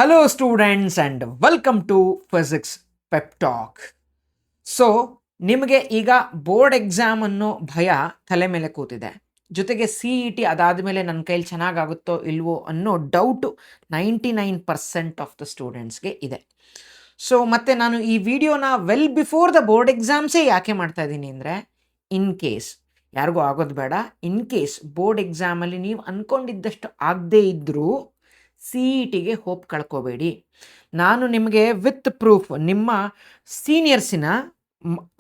Hello students and welcome to Physics Pep Talk. So ನಿಮಗೆ ಈಗ board exam ಅನ್ನೋ ಭಯ ತಲೆ ಮೇಲೆ ಕೂತಿದೆ, ಜೊತೆಗೆ CET ಅದಾದಮೇಲೆ ನನ್ನ ಕೈಲಿ ಚೆನ್ನಾಗಾಗುತ್ತೋ ಇಲ್ವೋ ಅನ್ನೋ ಡೌಟು 99% ಆಫ್ ದ ಸ್ಟೂಡೆಂಟ್ಸ್ಗೆ ಇದೆ. ಸೊ ಮತ್ತು ನಾನು ಈ ವಿಡಿಯೋನ ವೆಲ್ ಬಿಫೋರ್ ದ ಬೋರ್ಡ್ ಎಕ್ಸಾಮ್ಸೇ ಯಾಕೆ ಮಾಡ್ತಾ ಇದ್ದೀನಿ ಅಂದರೆ, ಇನ್ ಕೇಸ್ ಯಾರಿಗೂ ಆಗೋದು ಬೇಡ, ಇನ್ ಕೇಸ್ ಬೋರ್ಡ್ ಎಕ್ಸಾಮಲ್ಲಿ ನೀವು ಅಂದ್ಕೊಂಡಿದ್ದಷ್ಟು ಆಗದೇ ಇದ್ದರೂ CETಗೆ ಹೋಪ್ ಕಳ್ಕೋಬೇಡಿ. ನಾನು ನಿಮಗೆ ವಿತ್ ಪ್ರೂಫ್ ನಿಮ್ಮ ಸೀನಿಯರ್ಸಿನ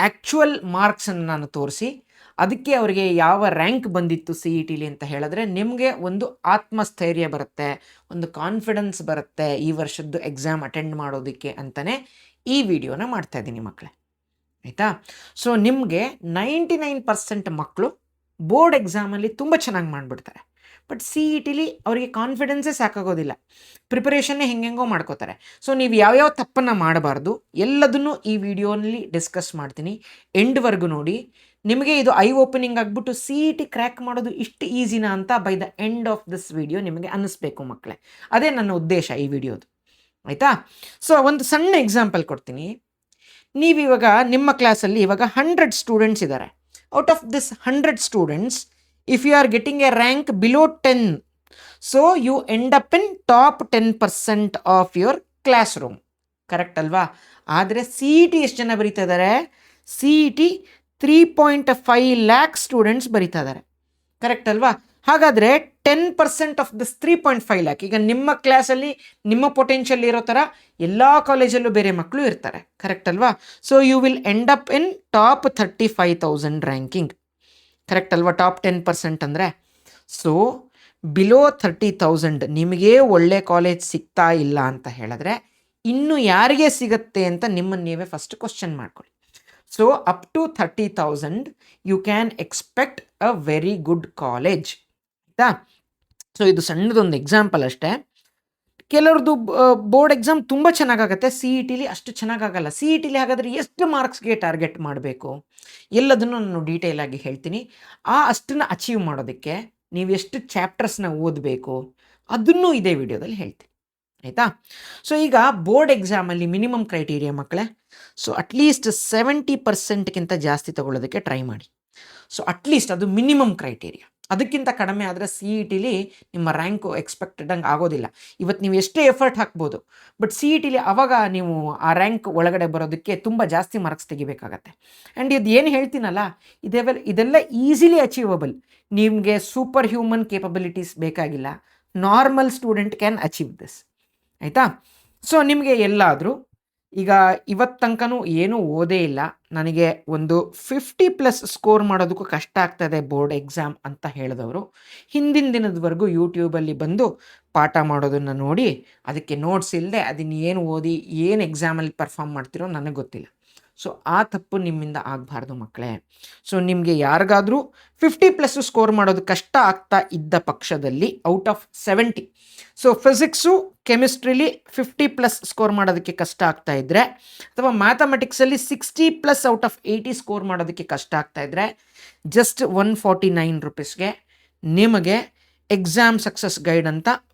ಆ್ಯಕ್ಚುಯಲ್ ಮಾರ್ಕ್ಸನ್ನು ನಾನು ತೋರಿಸಿ ಅದಕ್ಕೆ ಅವರಿಗೆ ಯಾವ ರ್ಯಾಂಕ್ ಬಂದಿತ್ತು CETಲಿ ಅಂತ ಹೇಳಿದ್ರೆ ನಿಮಗೆ ಒಂದು ಆತ್ಮಸ್ಥೈರ್ಯ ಬರುತ್ತೆ, ಒಂದು ಕಾನ್ಫಿಡೆನ್ಸ್ ಬರುತ್ತೆ ಈ ವರ್ಷದ್ದು ಎಕ್ಸಾಮ್ ಅಟೆಂಡ್ ಮಾಡೋದಕ್ಕೆ ಅಂತಲೇ ಈ ವಿಡಿಯೋನ ಮಾಡ್ತಾಯಿದ್ದೀನಿ ಮಕ್ಕಳೇ, ಆಯಿತಾ. ಸೊ ನಿಮಗೆ 99% ಮಕ್ಕಳು ಬೋರ್ಡ್ ಎಕ್ಸಾಮಲ್ಲಿ ತುಂಬ ಚೆನ್ನಾಗಿ ಮಾಡಿಬಿಡ್ತಾರೆ, ಬಟ್ CETಲಿ ಅವರಿಗೆ ಕಾನ್ಫಿಡೆನ್ಸೇ ಸಾಕಾಗೋದಿಲ್ಲ, ಪ್ರಿಪರೇಷನ್ನೇ ಹೆಂಗೆಂಗೋ ಮಾಡ್ಕೋತಾರೆ. ಸೊ ನೀವು ಯಾವ್ಯಾವ ತಪ್ಪನ್ನು ಮಾಡಬಾರ್ದು ಎಲ್ಲದನ್ನು ಈ ವಿಡಿಯೋನಲ್ಲಿ ಡಿಸ್ಕಸ್ ಮಾಡ್ತೀನಿ, ಎಂಡ್ವರೆಗೂ ನೋಡಿ. ನಿಮಗೆ ಇದು ಐ ಓಪನಿಂಗ್ ಆಗಿಬಿಟ್ಟು CET ಕ್ರ್ಯಾಕ್ ಮಾಡೋದು ಇಷ್ಟು ಈಸಿನಾ ಅಂತ by the end of this video ನಿಮಗೆ ಅನ್ನಿಸ್ಬೇಕು ಮಕ್ಕಳೇ, ಅದೇ ನನ್ನ ಉದ್ದೇಶ ಈ ವಿಡಿಯೋದು, ಆಯಿತಾ. ಸೊ ಒಂದು ಸಣ್ಣ ಎಕ್ಸಾಂಪಲ್ ಕೊಡ್ತೀನಿ. ನೀವಿವಾಗ ನಿಮ್ಮ ಕ್ಲಾಸಲ್ಲಿ ಇವಾಗ 100 ಸ್ಟೂಡೆಂಟ್ಸ್ ಇದ್ದಾರೆ. Out of this 100 students, if you are getting a rank below 10, so you end up in top 10% of your classroom, correct ಅಲ್ವಾ? ಆದರೆ CET ಎಷ್ಟು ಜನ ಬರೀತಾ ಇದ್ದಾರೆ? CET 3.5 ಲ್ಯಾಕ್ ಸ್ಟೂಡೆಂಟ್ಸ್ ಬರೀತಾ ಇದ್ದಾರೆ, ಕರೆಕ್ಟ್ ಅಲ್ವಾ? ಹಾಗಾದರೆ 10% ಆಫ್ ದಿಸ್ 3.5 ಲ್ಯಾಕ್, ಈಗ ನಿಮ್ಮ ಕ್ಲಾಸಲ್ಲಿ ನಿಮ್ಮ ಪೊಟೆನ್ಷಿಯಲ್ ಇರೋ ಥರ ಎಲ್ಲ ಕಾಲೇಜಲ್ಲೂ ಬೇರೆ ಮಕ್ಕಳು ಇರ್ತಾರೆ, ಕರೆಕ್ಟ್ ಅಲ್ವಾ? So you will end up in top 35,000 ranking, correct ಅಲ್ವಾ? ಟಾಪ್ 10% ಅಂದರೆ. ಸೊ ಬಿಲೋ 30,000 ನಿಮಗೇ ಒಳ್ಳೆ ಕಾಲೇಜ್ ಸಿಗ್ತಾ ಇಲ್ಲ ಅಂತ ಹೇಳಿದ್ರೆ ಇನ್ನು ಯಾರಿಗೆ ಸಿಗುತ್ತೆ ಅಂತ ನಿಮ್ಮನ್ನು ನೀವೇ ಫಸ್ಟ್ ಕ್ವಶನ್ ಮಾಡ್ಕೊಳ್ಳಿ. So up to 30,000 you can expect a very good college, ಆಯಿತಾ. ಸೊ ಇದು ಸಣ್ಣದೊಂದು ಎಕ್ಸಾಂಪಲ್ ಅಷ್ಟೇ. ಕೆಲವ್ರದ್ದು ಬೋರ್ಡ್ ಎಕ್ಸಾಮ್ ತುಂಬ ಚೆನ್ನಾಗಾಗತ್ತೆ, CETಲಿ ಅಷ್ಟು ಚೆನ್ನಾಗಾಗಲ್ಲ. CETಲಿ ಹಾಗಾದರೆ ಎಷ್ಟು ಮಾರ್ಕ್ಸ್ಗೆ ಟಾರ್ಗೆಟ್ ಮಾಡಬೇಕು ಎಲ್ಲದನ್ನು ನಾನು ಡೀಟೇಲಾಗಿ ಹೇಳ್ತೀನಿ. ಅಷ್ಟನ್ನು ಅಚೀವ್ ಮಾಡೋದಕ್ಕೆ ನೀವು ಎಷ್ಟು ಚಾಪ್ಟರ್ಸ್ನ ಓದಬೇಕು ಅದನ್ನು ಇದೇ ವಿಡಿಯೋದಲ್ಲಿ ಹೇಳ್ತೀನಿ, ಆಯಿತಾ. ಸೊ ಈಗ ಬೋರ್ಡ್ ಎಕ್ಸಾಮಲ್ಲಿ ಮಿನಿಮಮ್ ಕ್ರೈಟೀರಿಯಾ ಮಕ್ಕಳೇ, ಸೊ ಅಟ್ಲೀಸ್ಟ್ 70%ಗಿಂತ ಜಾಸ್ತಿ ತಗೊಳ್ಳೋದಕ್ಕೆ ಟ್ರೈ ಮಾಡಿ. ಸೊ ಅಟ್ಲೀಸ್ಟ್ ಅದು ಮಿನಿಮಮ್ ಕ್ರೈಟೀರಿಯಾ, ಅದಕ್ಕಿಂತ ಕಡಿಮೆ ಆದರೆ CETಲಿ ನಿಮ್ಮ ರ್ಯಾಂಕು ಎಕ್ಸ್ಪೆಕ್ಟೆಡ್ ಹಂಗೆ ಆಗೋದಿಲ್ಲ. ಇವತ್ತು ನೀವು ಎಷ್ಟೇ ಎಫರ್ಟ್ ಹಾಕ್ಬೋದು, ಬಟ್ CETಲಿ ಆವಾಗ ನೀವು ಆ ರ್ಯಾಂಕ್ ಒಳಗಡೆ ಬರೋದಕ್ಕೆ ತುಂಬ ಜಾಸ್ತಿ ಮಾರ್ಕ್ಸ್ ತೆಗಿಬೇಕಾಗತ್ತೆ. ಆ್ಯಂಡ್ ಇದು ಏನು ಹೇಳ್ತೀನಲ್ಲ, ಇದೆಲ್ಲ ಈಸಿಲಿ ಅಚೀವಬಲ್. ನಿಮಗೆ ಸೂಪರ್ ಹ್ಯೂಮನ್ ಕೇಪಬಿಲಿಟೀಸ್ ಬೇಕಾಗಿಲ್ಲ, normal student can achieve this, ಆಯಿತಾ. ಸೊ ನಿಮಗೆ ಎಲ್ಲಾದರೂ ಈಗ ಇವತ್ತು ತನಕನೂ ಏನೂ ಓದೇ ಇಲ್ಲ, ನನಗೆ ಒಂದು 50+ ಸ್ಕೋರ್ ಮಾಡೋದಕ್ಕೂ ಕಷ್ಟ ಆಗ್ತದೆ ಬೋರ್ಡ್ ಎಕ್ಸಾಮ್ ಅಂತ ಹೇಳಿದವರು ಹಿಂದಿನ ದಿನದವರೆಗೂ ಯೂಟ್ಯೂಬಲ್ಲಿ ಬಂದು ಪಾಠ ಮಾಡೋದನ್ನು ನೋಡಿ ಅದಕ್ಕೆ ನೋಟ್ಸ್ ಇಲ್ಲದೆ ಅದನ್ನು ಏನು ಓದಿ ಏನು ಎಕ್ಸಾಮಲ್ಲಿ ಪರ್ಫಾರ್ಮ್ ಮಾಡ್ತಿರೋ ನನಗೆ ಗೊತ್ತಿಲ್ಲ. ಸೊ ಆ ತಪ್ಪು ನಿಮ್ಮಿಂದ ಆಗಬಾರ್ದು ಮಕ್ಕಳೇ. ಸೊ ನಿಮಗೆ ಯಾರಿಗಾದರೂ 50+ ಸ್ಕೋರ್ ಮಾಡೋದು ಕಷ್ಟ ಆಗ್ತಾ ಇದ್ದ ಪಕ್ಷದಲ್ಲಿ ಔಟ್ ಆಫ್ 70, ಸೊ ಫಿಸಿಕ್ಸು ಕೆಮಿಸ್ಟ್ರಿಲಿ 50+ ಸ್ಕೋರ್ ಮಾಡೋದಕ್ಕೆ ಕಷ್ಟ ಆಗ್ತಾ ಇದ್ದರೆ, ಅಥವಾ ಮ್ಯಾಥಮೆಟಿಕ್ಸಲ್ಲಿ 60+ ಔಟ್ ಆಫ್ 80 ಸ್ಕೋರ್ ಮಾಡೋದಕ್ಕೆ ಕಷ್ಟ ಆಗ್ತಾ ಇದ್ದರೆ, ಜಸ್ಟ್ 149 ರುಪೀಸ್ಗೆ ನಿಮಗೆ ಎಕ್ಸಾಮ್ ಸಕ್ಸಸ್ ಗೈಡ್ ಅಂತ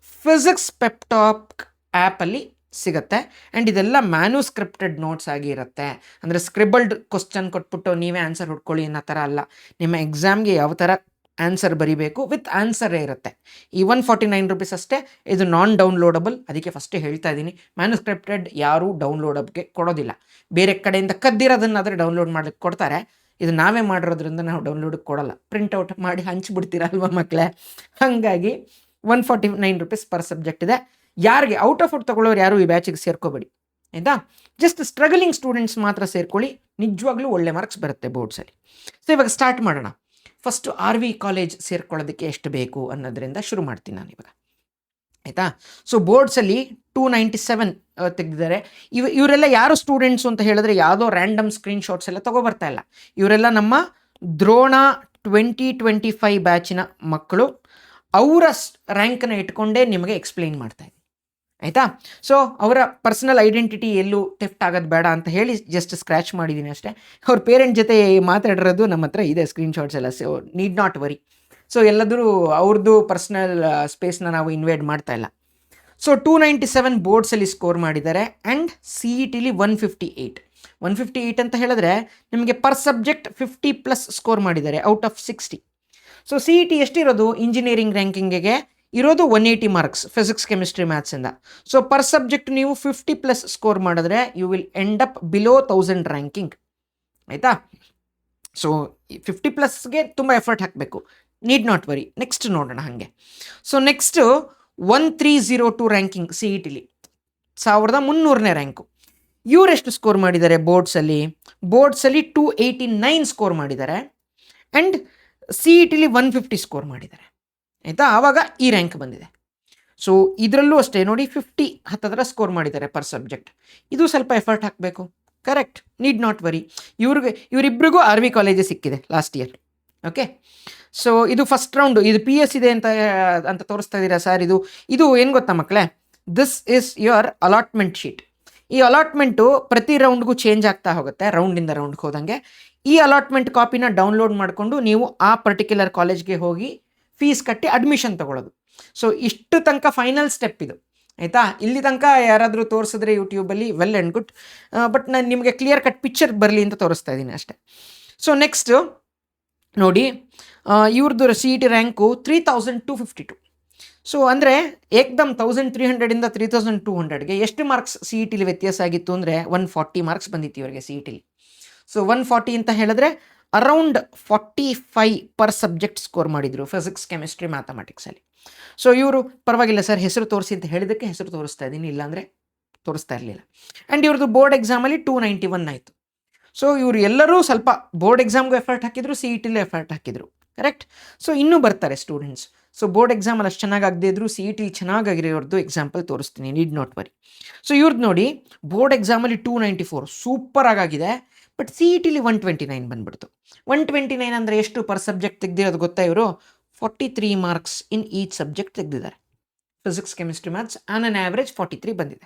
ಫಿಸಿಕ್ಸ್ ಪೆಪ್ಟಾಕ್ ಆ್ಯಪಲ್ಲಿ ಸಿಗುತ್ತೆ. ಆ್ಯಂಡ್ ಇದೆಲ್ಲ ಮ್ಯಾನ್ಯುಸ್ಕ್ರಿಪ್ಟೆಡ್ ನೋಟ್ಸ್ ಆಗಿ ಇರುತ್ತೆ, ಅಂದರೆ ಸ್ಕ್ರಿಬಲ್ಡ್ ಕ್ವಶನ್ ಕೊಟ್ಬಿಟ್ಟು ನೀವೇ ಆನ್ಸರ್ ಹುಡ್ಕೊಳ್ಳಿ ಅನ್ನೋ ಥರ ಅಲ್ಲ. ನಿಮ್ಮ ಎಕ್ಸಾಮ್ಗೆ ಯಾವ ಥರ ಆನ್ಸರ್ ಬರೀಬೇಕು ವಿತ್ ಆನ್ಸರೇ ಇರುತ್ತೆ. ಈ 149 ರುಪೀಸ್ ಅಷ್ಟೇ, ಇದು ನಾನ್ ಡೌನ್ಲೋಡಬಲ್, ಅದಕ್ಕೆ ಫಸ್ಟೇ ಹೇಳ್ತಾ ಇದ್ದೀನಿ. ಮ್ಯಾನ್ಯುಸ್ಕ್ರಿಪ್ಟೆಡ್ ಯಾರೂ ಡೌನ್ಲೋಡಬ್ಗೆ ಕೊಡೋದಿಲ್ಲ, ಬೇರೆ ಕಡೆಯಿಂದ ಕದ್ದಿರೋದನ್ನಾದರೆ ಡೌನ್ಲೋಡ್ ಮಾಡಲಿಕ್ಕೆ ಕೊಡ್ತಾರೆ. ಇದು ನಾವೇ ಮಾಡಿರೋದ್ರಿಂದ ನಾವು ಡೌನ್ಲೋಡಿಗೆ ಕೊಡೋಲ್ಲ, ಪ್ರಿಂಟೌಟ್ ಮಾಡಿ ಹಂಚಿಬಿಡ್ತೀರಲ್ವ ಮಕ್ಕಳೇ. ಹಾಗಾಗಿ 149 ರುಪೀಸ್ ಪರ್ ಸಬ್ಜೆಕ್ಟ್ ಇದೆ. ಯಾರಿಗೆ ಔಟ್ ಆಫ್ ಔಟ್ ತೊಗೊಳ್ಳೋರು ಯಾರು ಈ ಬ್ಯಾಚಿಗೆ ಸೇರ್ಕೋಬೇಡಿ, ಆಯಿತಾ. ಜಸ್ಟ್ ಸ್ಟ್ರಗಲಿಂಗ್ ಸ್ಟೂಡೆಂಟ್ಸ್ ಮಾತ್ರ ಸೇರ್ಕೊಳ್ಳಿ, ನಿಜವಾಗ್ಲೂ ಒಳ್ಳೆ ಮಾರ್ಕ್ಸ್ ಬರುತ್ತೆ ಬೋರ್ಡ್ಸಲ್ಲಿ. ಸೊ ಇವಾಗ ಸ್ಟಾರ್ಟ್ ಮಾಡೋಣ. ಫಸ್ಟು RV ಕಾಲೇಜ್ ಸೇರ್ಕೊಳ್ಳೋದಕ್ಕೆ ಎಷ್ಟು ಬೇಕು ಅನ್ನೋದರಿಂದ ಶುರು ಮಾಡ್ತೀನಿ ನಾನು ಇವಾಗ, ಆಯಿತಾ. ಸೊ ಬೋರ್ಡ್ಸಲ್ಲಿ 297 ತೆಗೆದಿದ್ದಾರೆ. ಇವರೆಲ್ಲ ಯಾರು ಸ್ಟೂಡೆಂಟ್ಸು ಅಂತ ಹೇಳಿದ್ರೆ ಯಾವುದೋ ರ್ಯಾಂಡಮ್ ಸ್ಕ್ರೀನ್ಶಾಟ್ಸ್ ಎಲ್ಲ ತೊಗೊಬರ್ತಾ ಇಲ್ಲ, ಇವರೆಲ್ಲ ನಮ್ಮ ದ್ರೋಣ 2025 ಬ್ಯಾಚಿನ ಮಕ್ಕಳು. ಅವರ ರ್ಯಾಂಕನ್ನು ಇಟ್ಕೊಂಡೇ ನಿಮಗೆ ಎಕ್ಸ್ಪ್ಲೈನ್ ಮಾಡ್ತಾಯಿದ್ದೀನಿ, ಆಯಿತಾ. ಸೊ ಅವರ ಪರ್ಸನಲ್ ಐಡೆಂಟಿಟಿ ಎಲ್ಲೂ ಟೆಫ್ಟ್ ಆಗೋದು ಬೇಡ ಅಂತ ಹೇಳಿ ಜಸ್ಟ್ ಸ್ಕ್ರ್ಯಾಚ್ ಮಾಡಿದ್ದೀನಿ ಅಷ್ಟೇ. ಅವ್ರ ಪೇರೆಂಟ್ ಜೊತೆ ಮಾತಾಡಿರೋದು ನಮ್ಮ ಹತ್ರ ಇದೆ ಸ್ಕ್ರೀನ್ಶಾಟ್ಸ್ ಎಲ್ಲ, so need not worry. So ಎಲ್ಲದರೂ ಅವ್ರದ್ದು ಪರ್ಸ್ನಲ್ ಸ್ಪೇಸ್ನ ನಾವು ಇನ್ವೇಡ್ ಮಾಡ್ತಾ ಇಲ್ಲ. ಸೊ 297 ಬೋರ್ಡ್ಸಲ್ಲಿ ಸ್ಕೋರ್ ಮಾಡಿದ್ದಾರೆ ಆ್ಯಂಡ್ ಸಿ ಇ ಟಿಲಿ 158 ಅಂತ ಹೇಳಿದ್ರೆ ನಿಮಗೆ ಪರ್ ಸಬ್ಜೆಕ್ಟ್ 50+ ಸ್ಕೋರ್ ಮಾಡಿದ್ದಾರೆ out of 60. So C E T ಎಷ್ಟಿರೋದು ಇಂಜಿನಿಯರಿಂಗ್ ರ್ಯಾಂಕಿಂಗಿಗೆ ಇರೋದು 180 ಮಾರ್ಕ್ಸ್ ಫಿಸಿಕ್ಸ್ ಕೆಮಿಸ್ಟ್ರಿ ಮ್ಯಾಥ್ಸಿಂದ. ಸೊ ಪರ್ ಸಬ್ಜೆಕ್ಟ್ ನೀವು 50+ ಸ್ಕೋರ್ ಮಾಡಿದ್ರೆ you will end up below 1000 ranking, ಆಯಿತಾ. ಸೊ 50+ಗೆ ತುಂಬ ಎಫರ್ಟ್ ಹಾಕಬೇಕು, ನೀಡ್ ನಾಟ್ ವರಿ. ನೆಕ್ಸ್ಟ್ ನೋಡೋಣ ಹಾಗೆ. So next 1302 ranking C E ಟಿಲಿ 1300ನೇ ರ್ಯಾಂಕು. ಇವರೆಷ್ಟು ಸ್ಕೋರ್ ಮಾಡಿದ್ದಾರೆ ಬೋರ್ಡ್ಸಲ್ಲಿ 289 ಸ್ಕೋರ್ ಮಾಡಿದ್ದಾರೆ ಆ್ಯಂಡ್ ಸಿ ಇ ಟಿಲಿ 150 ಸ್ಕೋರ್ ಮಾಡಿದ್ದಾರೆ, ಆಯಿತಾ. ಆವಾಗ ಈ ರ್ಯಾಂಕ್ ಬಂದಿದೆ. ಸೊ ಇದರಲ್ಲೂ ಅಷ್ಟೇ ನೋಡಿ 50 ಹತ್ತಿರ ಸ್ಕೋರ್ ಮಾಡಿದ್ದಾರೆ ಪರ್ ಸಬ್ಜೆಕ್ಟ್. ಇದು ಸ್ವಲ್ಪ ಎಫರ್ಟ್ ಹಾಕಬೇಕು, ಕರೆಕ್ಟ್, ನೀಡ್ ನಾಟ್ ವರಿ. ಇವರಿಬ್ಬರಿಗೂ ಆರ್ ವಿ ಕಾಲೇಜೇ ಸಿಕ್ಕಿದೆ ಲಾಸ್ಟ್ ಇಯರ್. ಓಕೆ, ಸೊ ಇದು ಫಸ್ಟ್ ರೌಂಡು. ಇದು ಪಿ ಎಸ್ ಇದೆ ಅಂತ ತೋರಿಸ್ತಾ ಇದ್ದೀರಾ ಸರ್. ಇದು ಏನು ಗೊತ್ತಾ ಮಕ್ಕಳೇ, this is your allotment sheet. ಈ ಅಲಾಟ್ಮೆಂಟು ಪ್ರತಿ ರೌಂಡ್ಗೂ ಚೇಂಜ್ ಆಗ್ತಾ ಹೋಗುತ್ತೆ ರೌಂಡಿಂದ ರೌಂಡ್ಗೆ ಹೋದಂಗೆ. ಈ ಅಲಾಟ್ಮೆಂಟ್ ಕಾಪಿನ ಡೌನ್ಲೋಡ್ ಮಾಡಿಕೊಂಡು ನೀವು ಆ ಪರ್ಟಿಕ್ಯುಲರ್ ಕಾಲೇಜ್ಗೆ ಹೋಗಿ ಫೀಸ್ ಕಟ್ಟಿ ಅಡ್ಮಿಷನ್ ತೊಗೊಳ್ಳೋದು. ಸೊ ಇಷ್ಟು ತನಕ ಫೈನಲ್ ಸ್ಟೆಪ್ ಇದು, ಆಯಿತಾ. ಇಲ್ಲಿ ತನಕ ಯಾರಾದರೂ ತೋರಿಸಿದ್ರೆ ಯೂಟ್ಯೂಬಲ್ಲಿ ವೆಲ್ ಆ್ಯಂಡ್ ಗುಡ್, ಬಟ್ ನಾನು ನಿಮಗೆ ಕ್ಲಿಯರ್ ಕಟ್ ಪಿಕ್ಚರ್ ಬರಲಿ ಅಂತ ತೋರಿಸ್ತಾ ಇದ್ದೀನಿ ಅಷ್ಟೇ. ಸೊ ನೆಕ್ಸ್ಟು ನೋಡಿ, ಇವ್ರದ್ದು C E T rank 3252. So ಅಂದರೆ ಏಕ್ದಮ್ 1300ಇಂದ 3200ಗೆ ಎಷ್ಟು ಮಾರ್ಕ್ಸ್ ಸಿ ಇ ಟಿಲಿ ವ್ಯತ್ಯಾಸ ಆಗಿತ್ತು ಅಂದರೆ 140 ಮಾರ್ಕ್ಸ್ ಬಂದಿತ್ತು ಇವರಿಗೆ ಸಿ ಇ ಟಿಲಿ. ಸೊ 140 ಅಂತ ಹೇಳಿದ್ರೆ ಅರೌಂಡ್ 45 ಪರ್ ಸಬ್ಜೆಕ್ಟ್ ಸ್ಕೋರ್ ಮಾಡಿದರು ಫಿಸಿಕ್ಸ್ ಕೆಮಿಸ್ಟ್ರಿ ಮ್ಯಾಥಮೆಟಿಕ್ಸಲ್ಲಿ. ಸೊ ಇವರು ಪರವಾಗಿಲ್ಲ ಸರ್ ಹೆಸರು ತೋರಿಸಿ ಅಂತ ಹೇಳಿದ್ದಕ್ಕೆ ಹೆಸರು ತೋರಿಸ್ತಾ ಇದ್ದೀನಿ, ಇಲ್ಲಾಂದರೆ ತೋರಿಸ್ತಾ ಇರಲಿಲ್ಲ. ಆ್ಯಂಡ್ ಇವ್ರದ್ದು ಬೋರ್ಡ್ ಎಕ್ಸಾಮಲ್ಲಿ 291 ಆಯಿತು. ಸೊ ಇವರು ಎಲ್ಲರೂ ಸ್ವಲ್ಪ ಬೋರ್ಡ್ ಎಕ್ಸಾಮ್ಗೂ ಎಫರ್ಟ್ ಹಾಕಿದ್ರು, ಸಿ ಇ ಟಿಲೂ ಎಫರ್ಟ್ ಹಾಕಿದ್ರು, ಕರೆಕ್ಟ್. ಸೊ ಇನ್ನೂ ಬರ್ತಾರೆ ಸ್ಟೂಡೆಂಟ್ಸ್. ಸೊ ಬೋರ್ಡ್ ಎಕ್ಸಾಮಲ್ಲಿ ಅಷ್ಟು ಚೆನ್ನಾಗಾಗದೇ ಇದ್ರು ಸಿ ಇ ಟಿಲಿ ಚೆನ್ನಾಗಿರೋರ್ದು ಎಕ್ಸಾಂಪಲ್ ತೋರಿಸ್ತೀನಿ, ನೀಡ್ ನಾಟ್ ವರಿ. ಸೊ ಇವ್ರದ್ದು ನೋಡಿ ಬೋರ್ಡ್ ಎಕ್ಸಾಮಲ್ಲಿ 294 ಸೂಪರ್ ಆಗಿದೆ, ಬಟ್ ಸಿ ಇ ಟಿಲಿ 129 ಬಂದ್ಬಿಡ್ತು. 129 ಅಂದರೆ ಎಷ್ಟು ಪರ್ ಸಬ್ಜೆಕ್ಟ್ ತೆಗೆದಿರೋದು ಗೊತ್ತಾ? ಇವರು 43 ಮಾರ್ಕ್ಸ್ ಇನ್ ಈಚ್ ಸಬ್ಜೆಕ್ಟ್ ತೆಗೆದಿದ್ದಾರೆ. Physics chemistry maths on an average 43 ಬಂದಿದೆ.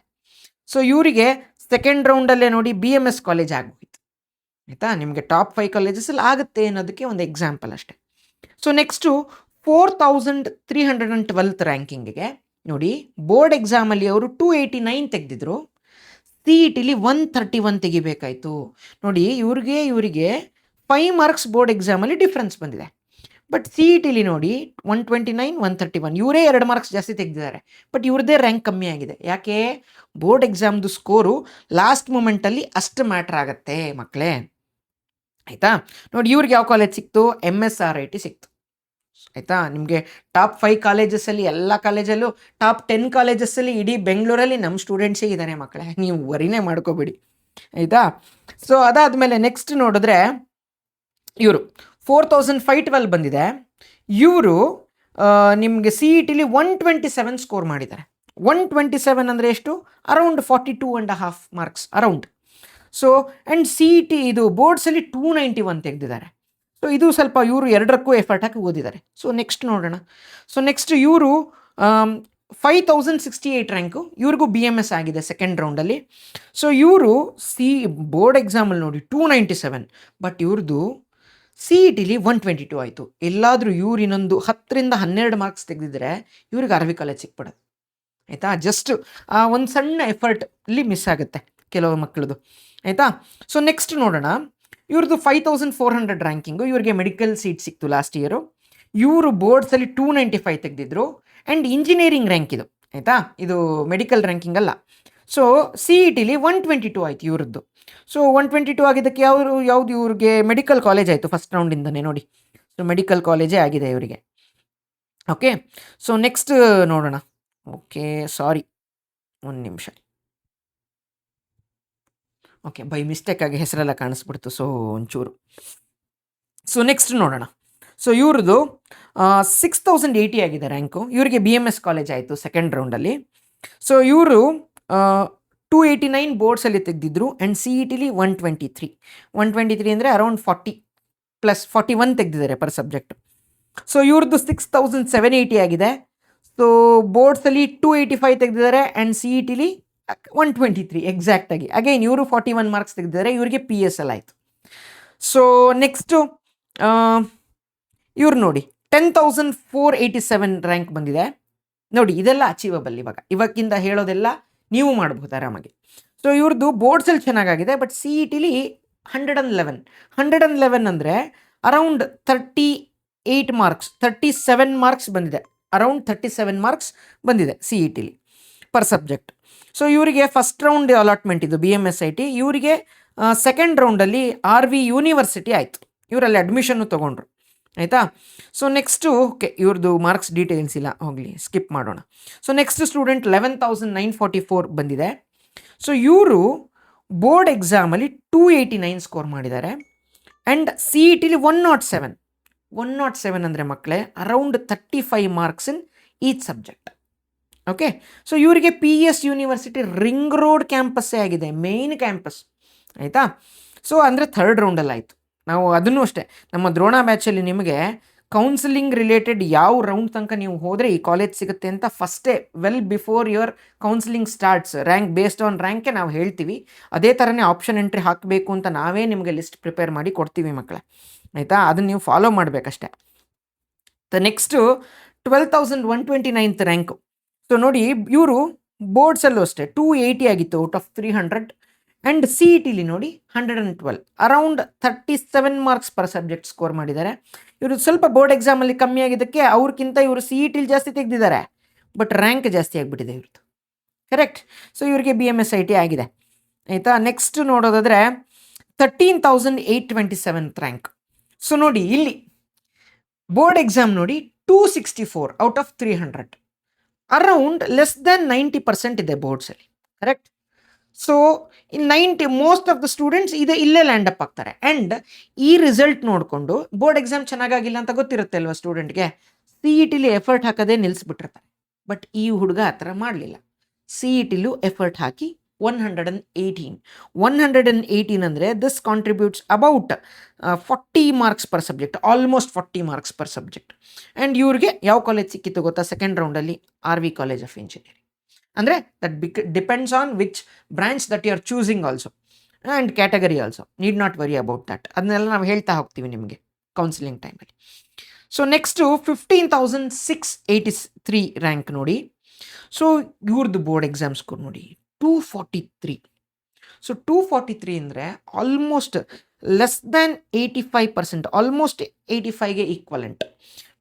ಸೊ ಇವರಿಗೆ ಸೆಕೆಂಡ್ ರೌಂಡಲ್ಲೇ ನೋಡಿ BMS ಕಾಲೇಜ್ ಆಗೋಗಿತ್ತು, ಆಯಿತಾ. ನಿಮಗೆ ಟಾಪ್ 5 ಕಾಲೇಜಸಲ್ಲಿ ಆಗುತ್ತೆ ಅನ್ನೋದಕ್ಕೆ ಒಂದು ಎಕ್ಸಾಂಪಲ್ ಅಷ್ಟೇ. ಸೊ ನೆಕ್ಸ್ಟು 4312 ರ್ಯಾಂಕಿಂಗಿಗೆ ನೋಡಿ ಬೋರ್ಡ್ ಎಕ್ಸಾಮಲ್ಲಿ ಅವರು 289 ತೆಗೆದಿದ್ರು, ಸಿ ಇ ಟಿಲಿ 131 ತೆಗಿಬೇಕಾಯಿತು. ನೋಡಿ ಇವರಿಗೆ 5 ಮಾರ್ಕ್ಸ್ ಬೋರ್ಡ್ ಎಕ್ಸಾಮಲ್ಲಿ ಡಿಫ್ರೆನ್ಸ್ ಬಂದಿದೆ. ಬಟ್ ಸಿ ಇ ಟಿಲಿ ನೋಡಿ 129 131 ಇವರೇ 2 ಮಾರ್ಕ್ಸ್ ಜಾಸ್ತಿ ತೆಗೆದಿದ್ದಾರೆ, ಬಟ್ ಇವ್ರದ್ದೇ ರ್ಯಾಂಕ್ ಕಮ್ಮಿ ಆಗಿದೆ. ಯಾಕೆ? ಬೋರ್ಡ್ ಎಕ್ಸಾಮ್ದು ಸ್ಕೋರು ಲಾಸ್ಟ್ ಮೂಮೆಂಟಲ್ಲಿ ಅಷ್ಟು ಮ್ಯಾಟ್ರ್ ಆಗುತ್ತೆ ಮಕ್ಕಳೇ, ಆಯಿತಾ. ನೋಡಿ ಇವ್ರಿಗೆ ಯಾವ ಕಾಲೇಜ್ ಸಿಕ್ತು? MSRIT ಸಿಕ್ತು, ಆಯಿತಾ. ನಿಮಗೆ ಟಾಪ್ 5 ಕಾಲೇಜಸಲ್ಲಿ ಎಲ್ಲ ಕಾಲೇಜಲ್ಲೂ ಟಾಪ್ 10 ಕಾಲೇಜಸ್ಸಲ್ಲಿ ಇಡೀ ಬೆಂಗಳೂರಲ್ಲಿ ನಮ್ಮ ಸ್ಟೂಡೆಂಟ್ಸೇ ಇದ್ದಾನೆ ಮಕ್ಕಳೇ, ನೀವು ವರಿನೇ ಮಾಡ್ಕೋಬೇಡಿ, ಆಯಿತಾ. ಸೊ ಅದಾದಮೇಲೆ ನೆಕ್ಸ್ಟ್ ನೋಡಿದ್ರೆ ಇವರು 4512 ಬಂದಿದೆ. ಇವರು ನಿಮಗೆ ಸಿ ಇ ಟಿಲಿ 127 ಸ್ಕೋರ್ ಮಾಡಿದ್ದಾರೆ. 127 ಅಂದರೆ ಎಷ್ಟು? Around 42.5 marks around. So and C E T ಇದು ಬೋರ್ಡ್ಸಲ್ಲಿ 291 ತೆಗೆದಿದ್ದಾರೆ. ಸೊ ಇದು ಸ್ವಲ್ಪ ಇವರು ಎರಡಕ್ಕೂ ಎಫರ್ಟ್ ಹಾಕಿ ಓದಿದ್ದಾರೆ. ಸೊ ನೆಕ್ಸ್ಟ್ ನೋಡೋಣ. ಸೊ ನೆಕ್ಸ್ಟ್ ಇವರು 5068 ರ್ಯಾಂಕು, ಇವ್ರಿಗೂ BMS ಆಗಿದೆ ಸೆಕೆಂಡ್ ರೌಂಡಲ್ಲಿ. ಸೊ ಇವರು ಬೋರ್ಡ್ ಎಕ್ಸಾಮಲ್ಲಿ ನೋಡಿ 297, ಬಟ್ ಇವ್ರದ್ದು ಸಿ ಇ ಟಿಲಿ 122 ಆಯಿತು. ಎಲ್ಲಾದರೂ ಇವ್ರು ಇನ್ನೊಂದು 10ರಿಂದ 12 ಮಾರ್ಕ್ಸ್ ತೆಗೆದಿದ್ರೆ ಇವ್ರಿಗೆ ಆರ್ ವಿ ಕಾಲೇಜ್ ಸಿಕ್ಬಿಡೋದು, ಆಯಿತಾ. ಜಸ್ಟ್ ಒಂದು ಸಣ್ಣ ಎಫರ್ಟಲ್ಲಿ ಮಿಸ್ ಆಗುತ್ತೆ ಕೆಲವು ಮಕ್ಕಳದು, ಆಯಿತಾ. ಸೊ ನೆಕ್ಸ್ಟ್ ನೋಡೋಣ. ಇವ್ರದ್ದು 5400 ರ್ಯಾಂಕಿಂಗು, ಇವ್ರಿಗೆ ಮೆಡಿಕಲ್ ಸೀಟ್ ಸಿಕ್ತು ಲಾಸ್ಟ್ ಇಯರು. ಇವರು ಬೋರ್ಡ್ಸಲ್ಲಿ 295 ತೆಗೆದಿದ್ರು ಆ್ಯಂಡ್ ಇಂಜಿನಿಯರಿಂಗ್ ರ್ಯಾಂಕ್ ಇದು, ಆಯಿತಾ. ಇದು ಮೆಡಿಕಲ್ ರ್ಯಾಂಕಿಂಗ್ ಅಲ್ಲ. ಸೊ ಸಿ ಇ ಟಿಲಿ 122 ಆಯಿತು ಇವ್ರದ್ದು. ಸೊ 122 ಆಗಿದ್ದಕ್ಕೆ ಯಾವುದು ಇವ್ರಿಗೆ ಮೆಡಿಕಲ್ ಕಾಲೇಜ್ ಆಯಿತು ಫಸ್ಟ್ ರೌಂಡಿಂದನೇ ನೋಡಿ. ಸೊ ಮೆಡಿಕಲ್ ಕಾಲೇಜೇ ಆಗಿದೆ ಇವರಿಗೆ. ಓಕೆ, ಸೊ ನೆಕ್ಸ್ಟ್ ನೋಡೋಣ. ಓಕೆ, ಸಾರಿ ಒಂದು ನಿಮಿಷ. ಓಕೆ, ಬೈ ಮಿಸ್ಟೇಕಾಗಿ ಹೆಸರೆಲ್ಲ ಕಾಣಿಸ್ಬಿಡ್ತು, ಸೊ ಒಂಚೂರು. ಸೊ ನೆಕ್ಸ್ಟ್ ನೋಡೋಣ. ಸೊ ಇವ್ರದ್ದು 6080 ಆಗಿದೆ ರ್ಯಾಂಕು. ಇವರಿಗೆ BMS ಕಾಲೇಜ್ ಆಯಿತು ಸೆಕೆಂಡ್ ರೌಂಡಲ್ಲಿ. ಸೊ ಇವರು 289 ಬೋರ್ಡ್ಸಲ್ಲಿ ತೆಗೆದಿದ್ರು ಆ್ಯಂಡ್ ಸಿ ಇ ಟಿಲಿ 123 ಅಂದರೆ ಅರೌಂಡ್ 40 + 41 ತೆಗೆದಿದ್ದಾರೆ ಪರ್ ಸಬ್ಜೆಕ್ಟ್. ಸೊ ಇವ್ರದ್ದು 6780 ಆಗಿದೆ. ಸೊ ಬೋರ್ಡ್ಸಲ್ಲಿ 285 ತೆಗೆದಿದ್ದಾರೆ ಆ್ಯಂಡ್ ಸಿ ಇ ಟಿಲಿ 123 ಎಕ್ಸಾಕ್ಟಾಗಿ. ಅಗೈನ್ ಇವರು 41 ಮಾರ್ಕ್ಸ್ ತೆಗೆದಿದ್ದಾರೆ, ಇವರಿಗೆ PSL ಆಯಿತು. ಸೊ ನೆಕ್ಸ್ಟು ಇವ್ರು ನೋಡಿ 10487 ರ್ಯಾಂಕ್ ಬಂದಿದೆ. ನೋಡಿ ಇದೆಲ್ಲ ಅಚೀವಬಲ್. ಇವಾಗಿಂದ ಹೇಳೋದೆಲ್ಲ ನೀವು ಮಾಡ್ಬೋದು ಆರಾಮಾಗಿ. ಸೊ ಇವ್ರದ್ದು ಬೋರ್ಡ್ಸಲ್ಲಿ ಚೆನ್ನಾಗಾಗಿದೆ, ಬಟ್ ಸಿ ಇ ಟಿಲಿ 111 ಅಂದರೆ ಅರೌಂಡ್ 38 ಮಾರ್ಕ್ಸ್ 37 ಮಾರ್ಕ್ಸ್ ಬಂದಿದೆ. ಅರೌಂಡ್ 37 ಮಾರ್ಕ್ಸ್ ಬಂದಿದೆ ಸಿ ಇ ಟಿಲಿ ಪರ್ ಸಬ್ಜೆಕ್ಟ್. ಸೊ ಇವರಿಗೆ ಫಸ್ಟ್ ರೌಂಡ್ ಅಲಾಟ್ಮೆಂಟ್ ಇದು BMSIT. ಇವರಿಗೆ ಸೆಕೆಂಡ್ ರೌಂಡಲ್ಲಿ RV ಯೂನಿವರ್ಸಿಟಿ ಆಯಿತು. ಇವರಲ್ಲಿ ಅಡ್ಮಿಷನ್ನು ತೊಗೊಂಡ್ರು, ಆಯಿತಾ. ಸೊ ನೆಕ್ಸ್ಟು ಓಕೆ, ಇವ್ರದ್ದು ಮಾರ್ಕ್ಸ್ ಡೀಟೇಲ್ಸ್ ಇಲ್ಲ, ಹೋಗಲಿ, ಸ್ಕಿಪ್ ಮಾಡೋಣ. ಸೊ ನೆಕ್ಸ್ಟ್ ಸ್ಟೂಡೆಂಟ್ 11,944 ಬಂದಿದೆ. ಸೊ ಇವರು ಬೋರ್ಡ್ ಎಕ್ಸಾಮಲ್ಲಿ 289 ಸ್ಕೋರ್ ಮಾಡಿದ್ದಾರೆ. ಆ್ಯಂಡ್ ಸಿ ಇ ಟಿಲಿ 107 ಅಂದರೆ ಮಕ್ಕಳೇ around 35 marks in each subject. Okay, so ಇವರಿಗೆ PS ಯೂನಿವರ್ಸಿಟಿ ರಿಂಗ್ ರೋಡ್ ಕ್ಯಾಂಪಸ್ಸೇ ಆಗಿದೆ, ಮೇನ್ ಕ್ಯಾಂಪಸ್, ಆಯಿತಾ. ಸೊ ಅಂದರೆ ಥರ್ಡ್ ರೌಂಡಲ್ಲಿ ಆಯಿತು. ನಾವು ಅದನ್ನು ಅಷ್ಟೇ ನಮ್ಮ ದ್ರೋಣ ಬ್ಯಾಚಲ್ಲಿ ನಿಮಗೆ ಕೌನ್ಸಿಲಿಂಗ್ ರಿಲೇಟೆಡ್ ಯಾವ ರೌಂಡ್ ತನಕ ನೀವು ಹೋದರೆ ಈ ಕಾಲೇಜ್ ಸಿಗುತ್ತೆ ಅಂತ ಫಸ್ಟೇ well before your counselling starts rank based on ರ್ಯಾಂಕೆ ನಾವು ಹೇಳ್ತೀವಿ. ಅದೇ ಥರನೇ ಆಪ್ಷನ್ ಎಂಟ್ರಿ ಹಾಕಬೇಕು ಅಂತ ನಾವೇ ನಿಮಗೆ ಲಿಸ್ಟ್ ಪ್ರಿಪೇರ್ ಮಾಡಿ ಕೊಡ್ತೀವಿ ಮಕ್ಕಳೇ, ಆಯಿತಾ. ಅದನ್ನು ನೀವು ಫಾಲೋ ಮಾಡಬೇಕಷ್ಟೆ. Next 12,129th rank. ಸೊ ನೋಡಿ ಇವರು ಬೋರ್ಡ್ಸಲ್ಲೂ ಅಷ್ಟೇ 280 ಆಗಿತ್ತು out of 300. And C E ಟಿಲಿ ನೋಡಿ 112, around 37 marks per subject score ಮಾಡಿದ್ದಾರೆ. ಇವರು ಸ್ವಲ್ಪ ಬೋರ್ಡ್ ಎಕ್ಸಾಮಲ್ಲಿ ಕಮ್ಮಿ ಆಗಿದ್ದಕ್ಕೆ ಅವ್ರಿಗಿಂತ ಇವರು ಸಿ ಇ ಟಿಲಿ ಜಾಸ್ತಿ ತೆಗೆದಿದ್ದಾರೆ, ಬಟ್ ರ್ಯಾಂಕ್ ಜಾಸ್ತಿ ಆಗಿಬಿಟ್ಟಿದೆ ಇವ್ರದ್ದು, ಕರೆಕ್ಟ್. ಸೊ ಇವರಿಗೆ BMSIT ಆಗಿದೆ, ಆಯಿತಾ. ನೆಕ್ಸ್ಟ್ ನೋಡೋದಾದರೆ 13,827th ರ್ಯಾಂಕ್. ಸೊ ನೋಡಿ ಇಲ್ಲಿ ಬೋರ್ಡ್ ಎಕ್ಸಾಮ್ ನೋಡಿ 264 out of 300, around less than 90% ಇದೆ ಬೋರ್ಡ್ಸಲ್ಲಿ, correct. So in 90 most of the students ಇಲ್ಲೇ ಲ್ಯಾಂಡ್ ಅಪ್ ಆಗ್ತಾರೆ. ಆ್ಯಂಡ್ ಈ ರಿಸಲ್ಟ್ ನೋಡಿಕೊಂಡು ಬೋರ್ಡ್ ಎಕ್ಸಾಮ್ ಚೆನ್ನಾಗಾಗಿಲ್ಲ ಅಂತ ಗೊತ್ತಿರುತ್ತೆ ಅಲ್ವಾ ಸ್ಟೂಡೆಂಟ್ಗೆ, ಸಿ ಇ ಟಿಲಿ ಎಫರ್ಟ್ ಹಾಕೋದೇ ನಿಲ್ಲಿಸ್ಬಿಟ್ಟಿರ್ತಾರೆ. ಬಟ್ ಈ ಹುಡುಗ ಆ ಥರ ಮಾಡಲಿಲ್ಲ, ಸಿ ಇ ಟಿಲೂ ಎಫರ್ಟ್ ಹಾಕಿ 118 ಅಂದರೆ this contributes about 40 marks per subject, almost 40 marks per subject. And ಇವ್ರಿಗೆ ಯಾವ ಕಾಲೇಜ್ ಸಿಕ್ಕಿತ್ತು ಗೊತ್ತಾ ಸೆಕೆಂಡ್ ರೌಂಡಲ್ಲಿ? RV college of engineering. ಅಂದರೆ that depends on which branch that you are choosing also and category also, need not worry about that. ಅದನ್ನೆಲ್ಲ ನಾವು ಹೇಳ್ತಾ ಹೋಗ್ತೀವಿ ನಿಮಗೆ ಕೌನ್ಸಿಲಿಂಗ್ ಟೈಮಲ್ಲಿ. ಸೊ ನೆಕ್ಸ್ಟು 15,683 ರ್ಯಾಂಕ್ ನೋಡಿ. ಸೊ ಇವ್ರದ್ದು ಬೋರ್ಡ್ ಎಕ್ಸಾಮ್ ಸ್ಕೋರ್ ನೋಡಿ 243. ಸೊ 243 ಅಂದರೆ ಆಲ್ಮೋಸ್ಟ್ ಲೆಸ್ ದ್ಯಾನ್ 85%, ಆಲ್ಮೋಸ್ಟ್ 85ಗೆ ಈಕ್ವಲೆಂಟ್.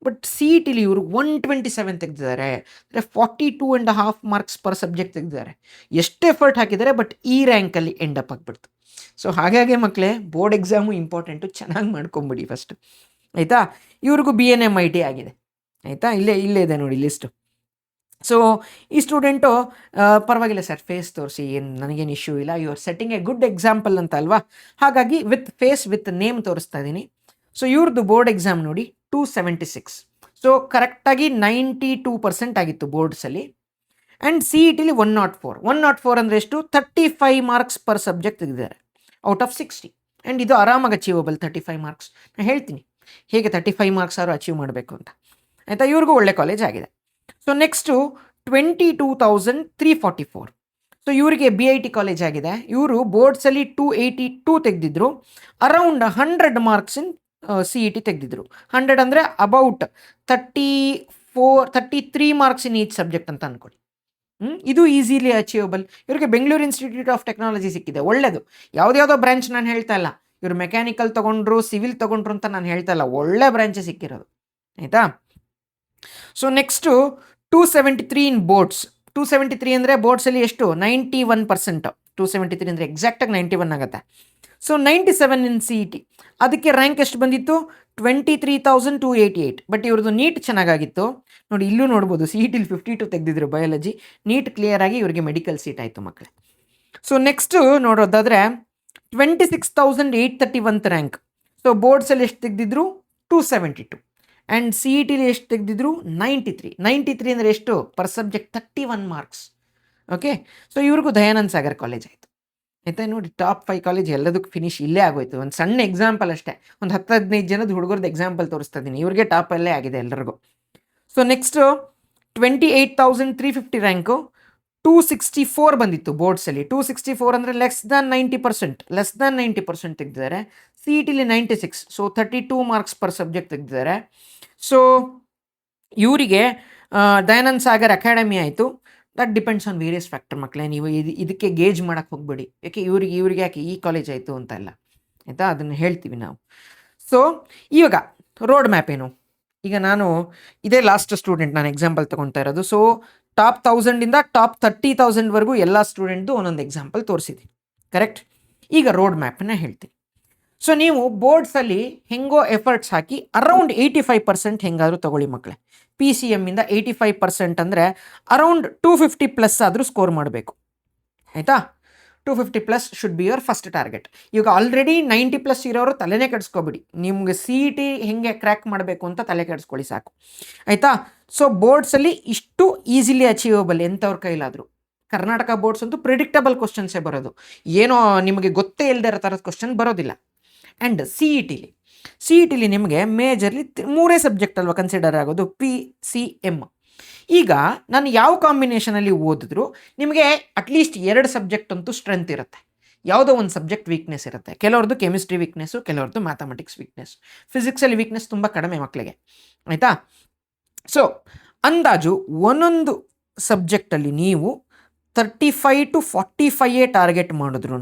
ಬಟ್ ಸಿ ಇ ಟಿಲಿ ಇವರು 127 ತೆಗೆದಿದ್ದಾರೆ, ಅಂದರೆ 42.5 ಮಾರ್ಕ್ಸ್ ಪರ್ ಸಬ್ಜೆಕ್ಟ್ ತೆಗೆದಿದ್ದಾರೆ. ಎಷ್ಟು ಎಫರ್ಟ್ ಹಾಕಿದ್ದಾರೆ, ಬಟ್ ಈ ರ್ಯಾಂಕಲ್ಲಿ ಎಂಡ್ ಅಪ್ ಆಗಿಬಿಡ್ತು. ಸೊ ಹಾಗಾಗಿ ಮಕ್ಕಳೇ ಬೋರ್ಡ್ ಎಕ್ಸಾಮು ಇಂಪಾರ್ಟೆಂಟು, ಚೆನ್ನಾಗಿ ಮಾಡ್ಕೊಂಬಿಡಿ ಫಸ್ಟ್, ಆಯಿತಾ. ಇವ್ರಿಗೂ BNMIT ಆಗಿದೆ, ಆಯಿತಾ. ಇಲ್ಲೇ ಇದೆ ನೋಡಿ ಲಿಸ್ಟು. ಸೊ ಈ ಸ್ಟೂಡೆಂಟು ಪರವಾಗಿಲ್ಲ ಸರ್, ಫೇಸ್ ತೋರಿಸಿ, ಏನು ನನಗೇನು ಇಶ್ಯೂ ಇಲ್ಲ, you are setting a good example ಅಂತ ಅಲ್ವಾ, ಹಾಗಾಗಿ ವಿತ್ ಫೇಸ್ ವಿತ್ ನೇಮ್ ತೋರಿಸ್ತಾ ಇದ್ದೀನಿ. ಸೊ ಇವ್ರದ್ದು ಬೋರ್ಡ್ ಎಕ್ಸಾಮ್ ನೋಡಿ 276. ಸೊ ಕರೆಕ್ಟಾಗಿ 92% ಆಗಿತ್ತು ಬೋರ್ಡ್ಸಲ್ಲಿ. ಆ್ಯಂಡ್ ಸಿ ಇ ಟಿಲಿ 104 ಅಂದರೆ ಎಷ್ಟು? 35 ಮಾರ್ಕ್ಸ್ ಪರ್ ಸಬ್ಜೆಕ್ಟ್ ತೆಗೆದಿದ್ದಾರೆ ಔಟ್ ಆಫ್ 60. ಆ್ಯಂಡ್ ಇದು ಆರಾಮಾಗಿ ಅಚೀವಬಲ್ 35 ಮಾರ್ಕ್ಸ್. ನಾನು ಹೇಳ್ತೀನಿ ಹೇಗೆ 35 ಮಾರ್ಕ್ಸ್ ಆದರೂ ಅಚೀವ್ ಮಾಡಬೇಕು ಅಂತ, ಆಯಿತಾ. ಇವ್ರಿಗೂ ಒಳ್ಳೆ ಕಾಲೇಜ್ ಆಗಿದೆ. So next 22,344. ಸೊ ಇವರಿಗೆ BIT ಕಾಲೇಜ್ ಆಗಿದೆ. ಇವರು ಬೋರ್ಡ್ಸಲ್ಲಿ 282 ತೆಗೆದಿದ್ರು, around 100 marks in C E T ತೆಗೆದಿದ್ರು. 100 ಅಂದರೆ about 33 marks in each subject ಅಂತ ಅಂದ್ಕೊಳ್ಳಿ. ಇದು ಈಸಿಲಿ ಅಚೀವಬಲ್. ಇವರಿಗೆ ಬೆಂಗಳೂರು ಇನ್ಸ್ಟಿಟ್ಯೂಟ್ ಆಫ್ ಟೆಕ್ನಾಲಜಿ ಸಿಕ್ಕಿದೆ, ಒಳ್ಳೆಯದು. ಯಾವುದ್ಯಾವುದೋ ಬ್ರಾಂಚ್ ನಾನು ಹೇಳ್ತಾ ಇಲ್ಲ, ಇವರು ಮೆಕ್ಯಾನಿಕಲ್ ತೊಗೊಂಡ್ರು, ಸಿವಿಲ್ ತೊಗೊಂಡ್ರು ಅಂತ ನಾನು ಹೇಳ್ತಾ ಇಲ್ಲ, ಒಳ್ಳೆ ಬ್ರಾಂಚೇ ಸಿಕ್ಕಿರೋದು, ಆಯಿತಾ. ಸೊ ನೆಕ್ಸ್ಟು 273 ಇನ್ ಬೋರ್ಡ್ಸ್. 273 ಅಂದರೆ ಬೋರ್ಡ್ಸಲ್ಲಿ ಎಷ್ಟು? 91%. 273 ಅಂದರೆ ಎಕ್ಸಾಕ್ಟಾಗಿ 91 ಆಗುತ್ತೆ. ಸೊ 97 ಇನ್ ಸಿ ಇ ಟಿ. ಅದಕ್ಕೆ ರ್ಯಾಂಕ್ ಎಷ್ಟು ಬಂದಿತ್ತು? 23,288. ಬಟ್ ಇವ್ರದ್ದು ನೀಟ್ ಚೆನ್ನಾಗಾಗಿತ್ತು ನೋಡಿ, ಇಲ್ಲೂ ನೋಡ್ಬೋದು. ಸಿ ಇ ಟಿಲಿ 52 ತೆಗೆದಿದ್ರು ಬಯಾಲಜಿ, ನೀಟ್ ಕ್ಲಿಯರ್ ಆಗಿ ಇವರಿಗೆ ಮೆಡಿಕಲ್ ಸೀಟ್ ಆಯಿತು ಮಕ್ಕಳೇ. ಸೊ ನೆಕ್ಸ್ಟು ನೋಡೋದಾದರೆ 26,831 ರ್ಯಾಂಕ್. ಸೊ ಬೋರ್ಡ್ಸಲ್ಲಿ ಎಷ್ಟು ತೆಗೆದಿದ್ರು? 272. ಆ್ಯಂಡ್ ಸಿ ಇ ಟಿಲಿ ಎಷ್ಟು ತೆಗೆದಿದ್ರು? 93 ಅಂದರೆ ಎಷ್ಟು per subject? 31 marks. Okay, so ಇವ್ರಿಗೂ ದಯಾನಂದ್ ಸಾಗರ್ ಕಾಲೇಜ್ ಆಯಿತು, ಆಯಿತಾ. ನೋಡಿ ಟಾಪ್ 5 ಕಾಲೇಜ್ ಎಲ್ಲದಕ್ಕೂ ಫಿನಿಶ್ ಇಲ್ಲೇ ಆಗೋಯ್ತು. ಒಂದು ಸಣ್ಣ ಎಕ್ಸಾಂಪಲ್ ಅಷ್ಟೇ, ಒಂದು 10-15 ಜನದ ಹುಡುಗರದ್ದು ಎಕ್ಸಾಂಪಲ್ ತೋರಿಸ್ತಾ ಇದ್ದೀನಿ. ಇವ್ರಿಗೆ ಟಾಪಲ್ಲೇ ಆಗಿದೆ ಎಲ್ಲರಿಗೂ. So next 28,350 rank. 264 ಬಂದಿತ್ತು ಬೋರ್ಡ್ಸಲ್ಲಿ. 264 ಅಂದರೆ ಲೆಸ್ ದ್ಯಾನ್ 90% ತೆಗೆದಿದ್ದಾರೆ. ಸಿ ಇ ಟಿಲಿ 96. ಸೊ 32 ಮಾರ್ಕ್ಸ್ ಪರ್ ಸಬ್ಜೆಕ್ಟ್ ತೆಗೆದಿದ್ದಾರೆ. ಸೊ ಇವರಿಗೆ ದಯಾನಂದ್ ಸಾಗರ್ ಅಕಾಡೆಮಿ ಆಯಿತು. That depends on various factor ಮಕ್ಕಳೇ. ನೀವು ಇದಕ್ಕೆ ಗೇಜ್ ಮಾಡೋಕ್ಕೆ ಹೋಗ್ಬೇಡಿ, ಯಾಕೆ ಇವ್ರಿಗೆ ಯಾಕೆ ಈ ಕಾಲೇಜ್ ಆಯಿತು ಅಂತ ಎಲ್ಲ, ಆಯಿತಾ? ಅದನ್ನು ಹೇಳ್ತೀವಿ ನಾವು. ಸೊ ಇವಾಗ ರೋಡ್ ಮ್ಯಾಪ್ ಏನು? ಈಗ ನಾನು ಇದೇ ಲಾಸ್ಟ್ ಸ್ಟೂಡೆಂಟ್ ನಾನು ಎಕ್ಸಾಂಪಲ್ ತೊಗೊಳ್ತಾ ಇರೋದು. ಸೊ ಟಾಪ್ 1000ಇಂದ ಟಾಪ್ 30,000ವರೆಗೂ ಎಲ್ಲ ಸ್ಟೂಡೆಂಟ್ದು ಒಂದೊಂದು ಎಕ್ಸಾಂಪಲ್ ತೋರಿಸಿದ್ದೀನಿ, ಕರೆಕ್ಟ್? ಈಗ ರೋಡ್ ಮ್ಯಾಪನ್ನ ಹೇಳ್ತೀನಿ. ಸೊ ನೀವು ಬೋರ್ಡ್ಸಲ್ಲಿ ಹೆಂಗೋ ಎಫರ್ಟ್ಸ್ ಹಾಕಿ ಅರೌಂಡ್ 85% ಹೆಂಗಾದರೂ ತೊಗೊಳ್ಳಿ ಮಕ್ಕಳೇ. PCMಯಿಂದ 85% ಅಂದರೆ ಅರೌಂಡ್ 250+ ಆದರೂ ಸ್ಕೋರ್ ಮಾಡಬೇಕು, ಆಯಿತಾ? 250+ should be your first target. ಈಗ ಆಲ್ರೆಡಿ 90+ ಇರೋರು ತಲೆನೇ ಕೆಡಿಸ್ಕೊಬಿಡಿ, ನಿಮಗೆ CET ಹೆಂಗೆ ಕ್ರ್ಯಾಕ್ ಮಾಡಬೇಕು ಅಂತ ತಲೆ ಕೆಡಿಸ್ಕೊಳ್ಳಿ ಸಾಕು, ಆಯಿತಾ? ಸೊ ಬೋರ್ಡ್ಸಲ್ಲಿ ಇಷ್ಟು ಈಸಿಲಿ ಅಚೀವಬಲ್ ಎಂಥವ್ರ ಕೈಲಾದರೂ. ಕರ್ನಾಟಕ ಬೋರ್ಡ್ಸ್ ಅಂತೂ ಪ್ರಿಡಿಕ್ಟಬಲ್ ಕ್ವಶನ್ಸೇ ಬರೋದು, ಏನೋ ನಿಮಗೆ ಗೊತ್ತೇ ಇಲ್ಲದೆ ಇರೋ ಥರದ ಕ್ವಶನ್ ಬರೋದಿಲ್ಲ. ಆ್ಯಂಡ್ CETಲಿ ನಿಮಗೆ ಮೇಜರ್ಲಿ 3 ಸಬ್ಜೆಕ್ಟ್ ಅಲ್ವಾ ಕನ್ಸಿಡರ್ ಆಗೋದು, PCM. ಈಗ ನಾನು ಯಾವ ಕಾಂಬಿನೇಷನಲ್ಲಿ ಓದಿದ್ರು ನಿಮಗೆ ಅಟ್ಲೀಸ್ಟ್ 2 ಸಬ್ಜೆಕ್ಟ್ ಅಂತೂ ಸ್ಟ್ರೆಂತ್ ಇರುತ್ತೆ, ಯಾವುದೋ ಒಂದು ಸಬ್ಜೆಕ್ಟ್ ವೀಕ್ನೆಸ್ ಇರುತ್ತೆ. ಕೆಲವ್ರದ್ದು ಕೆಮಿಸ್ಟ್ರಿ ವೀಕ್ನೆಸ್ಸು, ಕೆಲವ್ರದ್ದು ಮ್ಯಾಥಮೆಟಿಕ್ಸ್ ವೀಕ್ನೆಸ್, ಫಿಸಿಕ್ಸಲ್ಲಿ ವೀಕ್ನೆಸ್ ತುಂಬ ಕಡಿಮೆ ಮಕ್ಕಳಿಗೆ, ಆಯಿತಾ? ಸೊ ಅಂದಾಜು ಒಂದೊಂದು ಸಬ್ಜೆಕ್ಟಲ್ಲಿ ನೀವು 35 to 45 ಟಾರ್ಗೆಟ್ ಮಾಡಿದ್ರೂ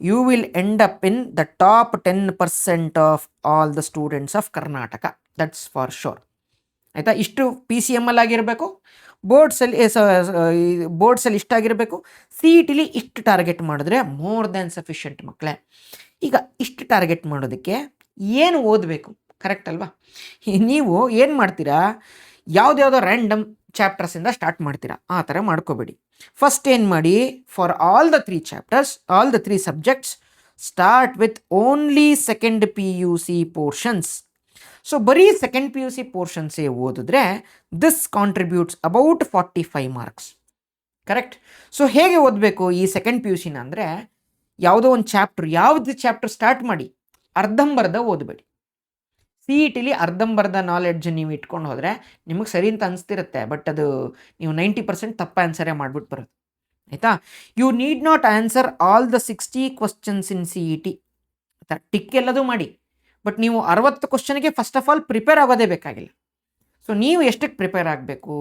you will end up in the top 10% of all the students of Karnataka, that's for sure, ಆಯಿತಾ? ಇಷ್ಟು PCM ಆಗಿರಬೇಕು, ಬೋರ್ಡ್ಸಲ್ಲಿ ಇಷ್ಟಾಗಿರಬೇಕು, CETಲಿ ಇಷ್ಟು ಟಾರ್ಗೆಟ್ ಮಾಡಿದ್ರೆ ಮೋರ್ ದ್ಯಾನ್ ಸಫಿಷಿಯಂಟ್ ಮಕ್ಕಳೇ. ಈಗ ಇಷ್ಟು ಟಾರ್ಗೆಟ್ ಮಾಡೋದಕ್ಕೆ ಏನು ಓದಬೇಕು, ಕರೆಕ್ಟ್ ಅಲ್ವಾ? ನೀವು ಏನು ಮಾಡ್ತೀರಾ, ಯಾವುದ್ಯಾವುದೋ ರ್ಯಾಂಡಮ್ ಚಾಪ್ಟರ್ಸಿಂದ ಸ್ಟಾರ್ಟ್ ಮಾಡ್ತೀರಾ, ಆ ಥರ ಮಾಡ್ಕೋಬೇಡಿ. ಫಸ್ಟ್ ಏನು ಮಾಡಿ, for all the 3 chapters, all the 3 subjects, start with only second PUC portions. So ಬರೀ ಸೆಕೆಂಡ್ PUC ಪೋರ್ಷನ್ಸೇ ಓದಿದ್ರೆ this contributes about 45 marks, correct? So ಹೇಗೆ ಓದಬೇಕು ಈ ಸೆಕೆಂಡ್ PUCನ ಅಂದರೆ, ಯಾವುದೋ ಒಂದು ಯಾವುದು ಚಾಪ್ಟರ್ ಸ್ಟಾರ್ಟ್ ಮಾಡಿ, ಅರ್ಧಂಬರ್ಧ ಓದಬೇಡಿ. CETಲಿ ಅರ್ಧಂಬರ್ಧ ನಾಲೆಡ್ಜ್ ನೀವು ಇಟ್ಕೊಂಡು ಹೋದರೆ ನಿಮಗೆ ಸರಿ ಅಂತ ಅನಿಸ್ತಿರುತ್ತೆ, ಬಟ್ ಅದು ನೀವು 90% ತಪ್ಪ ಆನ್ಸರೇ ಮಾಡಿಬಿಟ್ಟು ಬರೋದು, ಆಯಿತಾ? You need not answer all the 60 questions in CET, ಆಯಿತಾ? ಟಿಕ್ ಎಲ್ಲದೂ ಮಾಡಿ, ಬಟ್ ನೀವು 60 ಕ್ವಶನ್ಗೆ ಫಸ್ಟ್ ಆಫ್ ಆಲ್ ಪ್ರಿಪೇರ್ ಆಗೋದೇ ಬೇಕಾಗಿಲ್ಲ. ಸೊ ನೀವು ಎಷ್ಟಕ್ಕೆ ಪ್ರಿಪೇರ್ ಆಗಬೇಕು,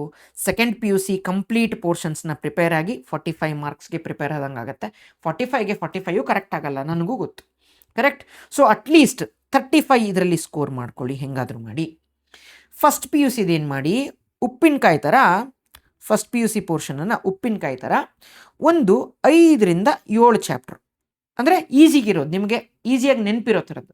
ಸೆಕೆಂಡ್ PUC ಕಂಪ್ಲೀಟ್ ಪೋರ್ಷನ್ಸ್ನ ಪ್ರಿಪೇರ್ ಆಗಿ 45 ಮಾರ್ಕ್ಸ್ಗೆ ಪ್ರಿಪೇರ್ ಆದಂಗೆ ಆಗುತ್ತೆ. 45ಗೆ 45 ಕರೆಕ್ಟ್ ಆಗಲ್ಲ, ನನಗೂ ಗೊತ್ತು, ಕರೆಕ್ಟ್? ಸೊ ಅಟ್ಲೀಸ್ಟ್ 35 ಇದರಲ್ಲಿ ಸ್ಕೋರ್ ಮಾಡ್ಕೊಳ್ಳಿ ಹೆಂಗಾದರೂ ಮಾಡಿ. ಫಸ್ಟ್ PUCದು ಏನು ಮಾಡಿ, ಉಪ್ಪಿನಕಾಯಿ ಥರ ಫಸ್ಟ್ PUC ಪೋರ್ಷನನ್ನು ಉಪ್ಪಿನಕಾಯಿ ಥರ ಒಂದು 5ರಿಂದ 7 ಚಾಪ್ಟರ್, ಅಂದರೆ ಈಸಿಗಿರೋದು, ನಿಮಗೆ ಈಸಿಯಾಗಿ ನೆನಪಿರೋ ಥರದ್ದು,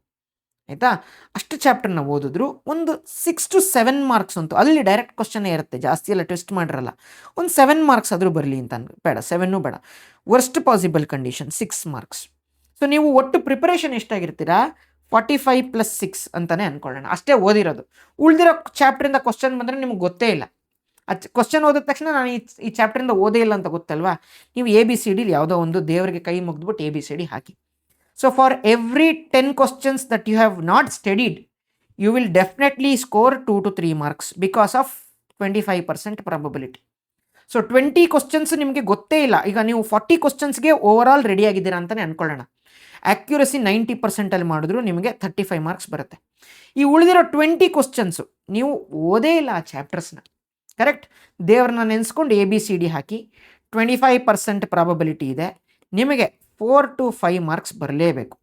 ಆಯಿತಾ? ಅಷ್ಟು ಚಾಪ್ಟರ್ನ ಓದಿದ್ರು ಒಂದು 6 to 7 ಮಾರ್ಕ್ಸ್ ಅಂತೂ, ಅಲ್ಲಿ ಡೈರೆಕ್ಟ್ ಕ್ವಶನ್ನೇ ಇರುತ್ತೆ, ಜಾಸ್ತಿ ಎಲ್ಲ ಟೆಸ್ಟ್ ಮಾಡಿರಲ್ಲ. ಒಂದು 7 ಮಾರ್ಕ್ಸ್ ಆದರೂ ಬರಲಿ ಅಂತ ಬೇಡ, 7 ಬೇಡ, worst possible condition 6 marks. So ನೀವು ಒಟ್ಟು ಪ್ರಿಪರೇಷನ್ ಎಷ್ಟಾಗಿರ್ತೀರಾ, 45 + 6 ಅಂತಲೇ ಅಂದ್ಕೊಳ್ಳೋಣ, ಅಷ್ಟೇ ಓದಿರೋದು. ಉಳಿದಿರೋ ಚಾಪ್ಟ್ರಿಂದ ಕ್ವಶನ್ ಬಂದರೆ ನಿಮ್ಗೆ ಗೊತ್ತೇ ಇಲ್ಲ. ಕ್ವಶನ್ ಓದಿದ ತಕ್ಷಣ ನಾನು ಈ ಚಾಪ್ಟ್ರಿಂದ ಓದೇ ಇಲ್ಲ ಅಂತ ಗೊತ್ತಲ್ವಾ, ನೀವು ABCD ಯಾವುದೋ ಒಂದು ದೇವರಿಗೆ ಕೈ ಮುಗಿದ್ಬಿಟ್ಟು ABCD hockey. So for every 10 questions that you have not studied, you will definitely score 2 to 3 marks because of 25% probability. So 20 questions ನಿಮಗೆ ಗೊತ್ತೇ ಇಲ್ಲ, ಈಗ ನೀವು 40 questionಸ್ಗೆ ಓವರ್ ಆಲ್ ರೆಡಿ ಆಗಿದ್ದೀರಾ ಅಂತಲೇ ಅಂದ್ಕೊಳ್ಳೋಣ. ಆ್ಯಕ್ಯುರಸಿ 90% ಮಾಡಿದ್ರು ನಿಮಗೆ 35 ಮಾರ್ಕ್ಸ್ ಬರುತ್ತೆ. ಈ ಉಳಿದಿರೋ 20 ಕ್ವಶನ್ಸು ನೀವು ಓದೇ ಇಲ್ಲ ಆ ಚಾಪ್ಟರ್ಸ್ನ, ಕರೆಕ್ಟ್? ದೇವ್ರನ್ನ ನೆನೆಸ್ಕೊಂಡು ABCD ಹಾಕಿ, 25% ಪ್ರಾಬಬಿಲಿಟಿ ಇದೆ, ನಿಮಗೆ 4 to 5 ಮಾರ್ಕ್ಸ್ ಬರಲೇಬೇಕು.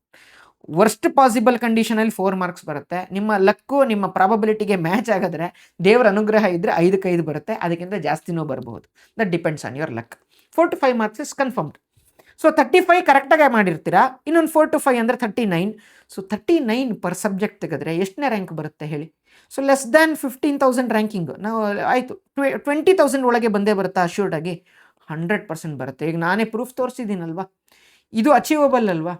ವರ್ಸ್ಟ್ ಪಾಸಿಬಲ್ ಕಂಡೀಷನಲ್ಲಿ 4 ಮಾರ್ಕ್ಸ್ ಬರುತ್ತೆ. ನಿಮ್ಮ ಲಕ್ಕು ನಿಮ್ಮ ಪ್ರಾಬಬಿಲಿಟಿಗೆ ಮ್ಯಾಚ್ ಆಗಿದ್ರೆ, ದೇವರ ಅನುಗ್ರಹ ಇದ್ದರೆ 5ಕ್ಕೆ 5 ಬರುತ್ತೆ, ಅದಕ್ಕಿಂತ ಜಾಸ್ತಿನೂ ಬರ್ಬೋದು. That depends on your luck. 4 to 5 marks is confirmed. So 35 ಕರೆಕ್ಟಾಗಿ ಮಾಡಿರ್ತೀರಾ, ಇನ್ನೊಂದು 4 to 5 ಅಂದರೆ 39. ಸೊ 39 ಪರ್ ಸಬ್ಜೆಕ್ಟ್ ತೆಗೆದ್ರೆ ಎಷ್ಟನೇ ರ್ಯಾಂಕ್ ಬರುತ್ತೆ ಹೇಳಿ? ಸೊ ಲೆಸ್ ದ್ಯಾನ್ 15,000 ರ್ಯಾಂಕಿಂಗ್ ನಾವು ಆಯಿತು. 20,000 ಒಳಗೆ ಬಂದೇ ಬರುತ್ತಾ ಅಶ್ಯೂರ್ಡಾಗಿ? 100% ಬರುತ್ತೆ. ಈಗ ನಾನೇ ಪ್ರೂಫ್ ತೋರಿಸಿದ್ದೀನಲ್ವಾ, ಇದು ಅಚೀವಬಲ್ ಅಲ್ವಾ?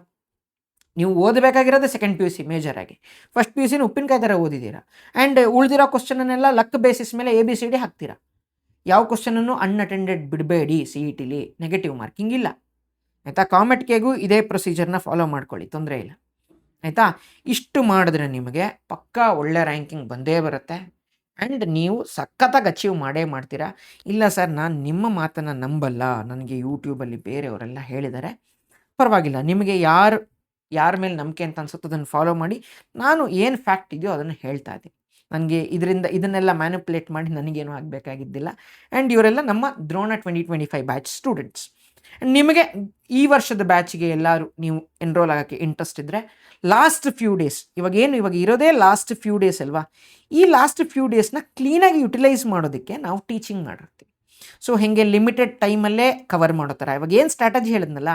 ನೀವು ಓದಬೇಕಾಗಿರೋದೇ ಸೆಕೆಂಡ್ PUC ಮೇಜರಾಗಿ, ಫಸ್ಟ್ PUCನ ಉಪ್ಪಿನಕಾಯಿ ಥರ ಓದಿದ್ದೀರಾ. ಆ್ಯಂಡ್ ಉಳಿದಿರೋ ಕ್ವಶನನ್ನೆಲ್ಲ ಲಕ್ ಬೇಸಿಸ್ ಮೇಲೆ ABCD ಹಾಕ್ತೀರಾ. ಯಾವ ಕ್ವಶನನ್ನು ಅನ್ಅಟೆಂಡೆಡ್ ಬಿಡಬೇಡಿ, CETಲಿ ನೆಗೆಟಿವ್ ಮಾರ್ಕಿಂಗ್ ಇಲ್ಲ, ಆಯಿತಾ? ಕಾಮೆಟ್ಗೆಗೂ ಇದೇ ಪ್ರೊಸೀಜರ್ನ ಫಾಲೋ ಮಾಡ್ಕೊಳ್ಳಿ, ತೊಂದರೆ ಇಲ್ಲ, ಆಯಿತಾ? ಇಷ್ಟು ಮಾಡಿದ್ರೆ ನಿಮಗೆ ಪಕ್ಕಾ ಒಳ್ಳೆ ರ್ಯಾಂಕಿಂಗ್ ಬಂದೇ ಬರುತ್ತೆ. ಆ್ಯಂಡ್ ನೀವು ಸಖತ್ತಾಗಿ ಅಚೀವ್ ಮಾಡೇ ಮಾಡ್ತೀರಾ. ಇಲ್ಲ ಸರ್ ನಾನು ನಿಮ್ಮ ಮಾತನ್ನು ನಂಬಲ್ಲ, ನನಗೆ ಯೂಟ್ಯೂಬಲ್ಲಿ ಬೇರೆಯವರೆಲ್ಲ ಹೇಳಿದ್ದಾರೆ, ಪರವಾಗಿಲ್ಲ, ನಿಮಗೆ ಯಾರ ಮೇಲೆ ನಂಬಿಕೆ ಅಂತ ಅನ್ಸುತ್ತೆ ಅದನ್ನು ಫಾಲೋ ಮಾಡಿ. ನಾನು ಏನು ಫ್ಯಾಕ್ಟ್ ಇದೆಯೋ ಅದನ್ನು ಹೇಳ್ತಾ ಇದ್ದೀನಿ. ನನಗೆ ಇದನ್ನೆಲ್ಲ ಮ್ಯಾನಿಪುಲೇಟ್ ಮಾಡಿ ನನಗೇನು ಆಗಬೇಕಾಗಿದ್ದಿಲ್ಲ. ಆ್ಯಂಡ್ ಇವರೆಲ್ಲ ನಮ್ಮ ದ್ರೋಣ 2025 ಬ್ಯಾಚ್ ಸ್ಟೂಡೆಂಟ್ಸ್. ನಿಮಗೆ ಈ ವರ್ಷದ ಬ್ಯಾಚಿಗೆ ಎಲ್ಲರೂ ನೀವು ಎನ್ರೋಲ್ ಆಗೋಕ್ಕೆ ಇಂಟ್ರೆಸ್ಟ್ ಇದ್ದರೆ ಲಾಸ್ಟ್ ಫ್ಯೂ ಡೇಸ್, ಇವಾಗ ಇರೋದೇ ಲಾಸ್ಟ್ ಫ್ಯೂ ಡೇಸ್ ಅಲ್ವಾ, ಈ ಲಾಸ್ಟ್ ಫ್ಯೂ ಡೇಸ್ನ ಕ್ಲೀನಾಗಿ ಯುಟಿಲೈಸ್ ಮಾಡೋದಕ್ಕೆ ನಾವು ಟೀಚಿಂಗ್ ಮಾಡಿರ್ತೀವಿ. ಸೊ ಹೇಗೆ ಲಿಮಿಟೆಡ್ ಟೈಮಲ್ಲೇ ಕವರ್ ಮಾಡೋ ಥರ ಇವಾಗ ಏನು ಸ್ಟ್ರಾಟಜಿ ಹೇಳಿದ್ನಲ್ಲ,